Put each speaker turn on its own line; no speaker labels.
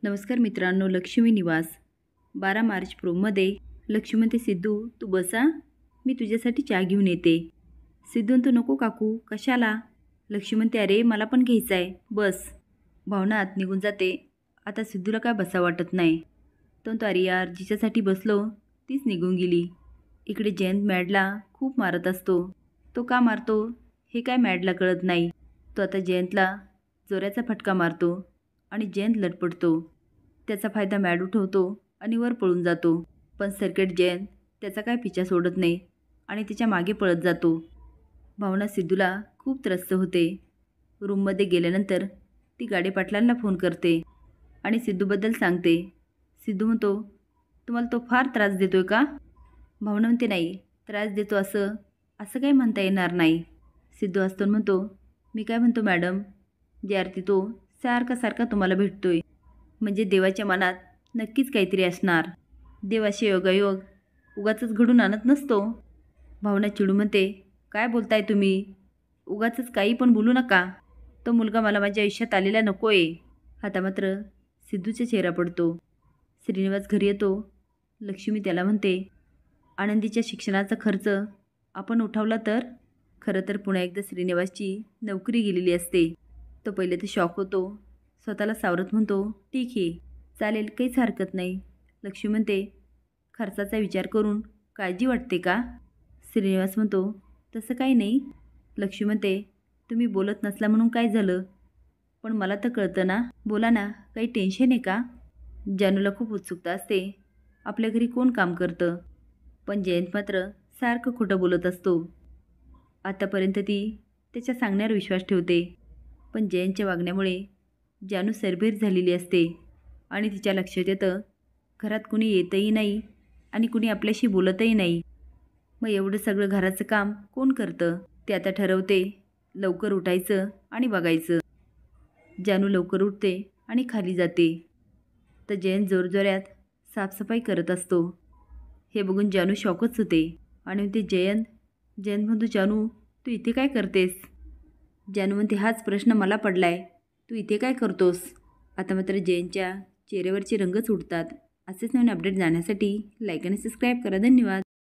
नमस्कार मित्रांनो, लक्ष्मी निवास 12 मार्च प्रोमध्ये लक्ष्मी म्हणते, सिद्धू तू बसा, मी तुझ्यासाठी चहा घेऊन येते. सिद्धू म्हणतो, नको काकू, कशाला? लक्ष्मी म्हणते, अरे मला पण घ्यायचा आहे, बस. भावना आत निघून जाते. आता सिद्धूला काय बसा वाटत नाही. तो म्हणतो, अरे यार, जिच्यासाठी बसलो तीच निघून गेली. इकडे जयंत मॅडला खूप मारत असतो. तो का मारतो हे काय मॅडला कळत नाही. तो आता जयंतला जोराचा फटका मारतो आणि जयंत लटपटतो. त्याचा फायदा मॅड उठवतो आणि वर पळून जातो. पण सर्किट जयंत त्याचा काय पिछा सोडत नाही आणि तिच्या मागे पळत जातो. भावना सिद्धूला खूप त्रस्त होते. रूममध्ये गेल्यानंतर ती गाडी पाटलांना फोन करते आणि सिद्धूबद्दल सांगते. सिद्धू म्हणतो, तुम्हाला तो फार त्रास देतोय का? भावना म्हणते, नाही, त्रास देतो असं काही म्हणता येणार नाही. सिद्धू हसतो म्हणतो, मी काय म्हणतो मॅडम, जे आरती तो सारखा तुम्हाला भेटतोय म्हणजे देवाच्या मनात नक्कीच काहीतरी असणार. देवाशी योगायोग उगाचच घडून आणत नसतो. भावना चिडू म्हणते, काय बोलताय तुम्ही? उगाचच काही पण बोलू नका. तो मुलगा मला माझ्या आयुष्यात आलेला नको आहे. आता मात्र सिद्धूचा चेहरा पडतो. श्रीनिवास घरी येतो. लक्ष्मी त्याला म्हणते, आनंदीच्या शिक्षणाचा खर्च आपण उठवला तर? खरं तर पुन्हा एकदा श्रीनिवासची नोकरी गेलेली असते. तो पहिले तर शॉक होतो. स्वतःला सावरत म्हणतो, ठीक आहे, चालेल, काहीच हरकत नाही. लक्ष्मी म्हणते, खर्चाचा विचार करून काळजी वाटते का? श्रीनिवास म्हणतो, तसं काही नाही. लक्ष्मी म्हणते, तुम्ही बोलत नसला म्हणून काय झालं? पण मला तर कळतं ना, बोला ना, काही टेन्शन आहे का? जानूला खूप उत्सुकता असते, आपल्या घरी कोण काम करतं? पण जयंत मात्र सारखं खोटं बोलत असतो. आतापर्यंत ती त्याच्या सांगण्यावर विश्वास ठेवते. पण जयंतच्या वागण्यामुळे जानू सरभीर झालेली असते आणि तिच्या लक्षात येतं, घरात कुणी येतही नाही आणि कुणी आपल्याशी बोलतही नाही. मग एवढं सगळं घराचं काम कोण करतं? ते आता ठरवते, लवकर उठायचं आणि बघायचं. जानू लवकर उठते आणि खाली जाते. तर जयंत जोरजोरात साफसफाई करत असतो. हे बघून जानू शॉकच होते आणि म्हणते, जयंत म्हणतो, जानू तू इथे काय करतेस? जानू म्हणते, हाच प्रश्न मला पडलाय, तू इथे काय करतोस? आता मात्र जयंतच्या चेहऱ्यावरचे रंगच उडतात. असेच नवीन अपडेट जाण्यासाठी लाईक आणि सबस्क्राईब करा. धन्यवाद.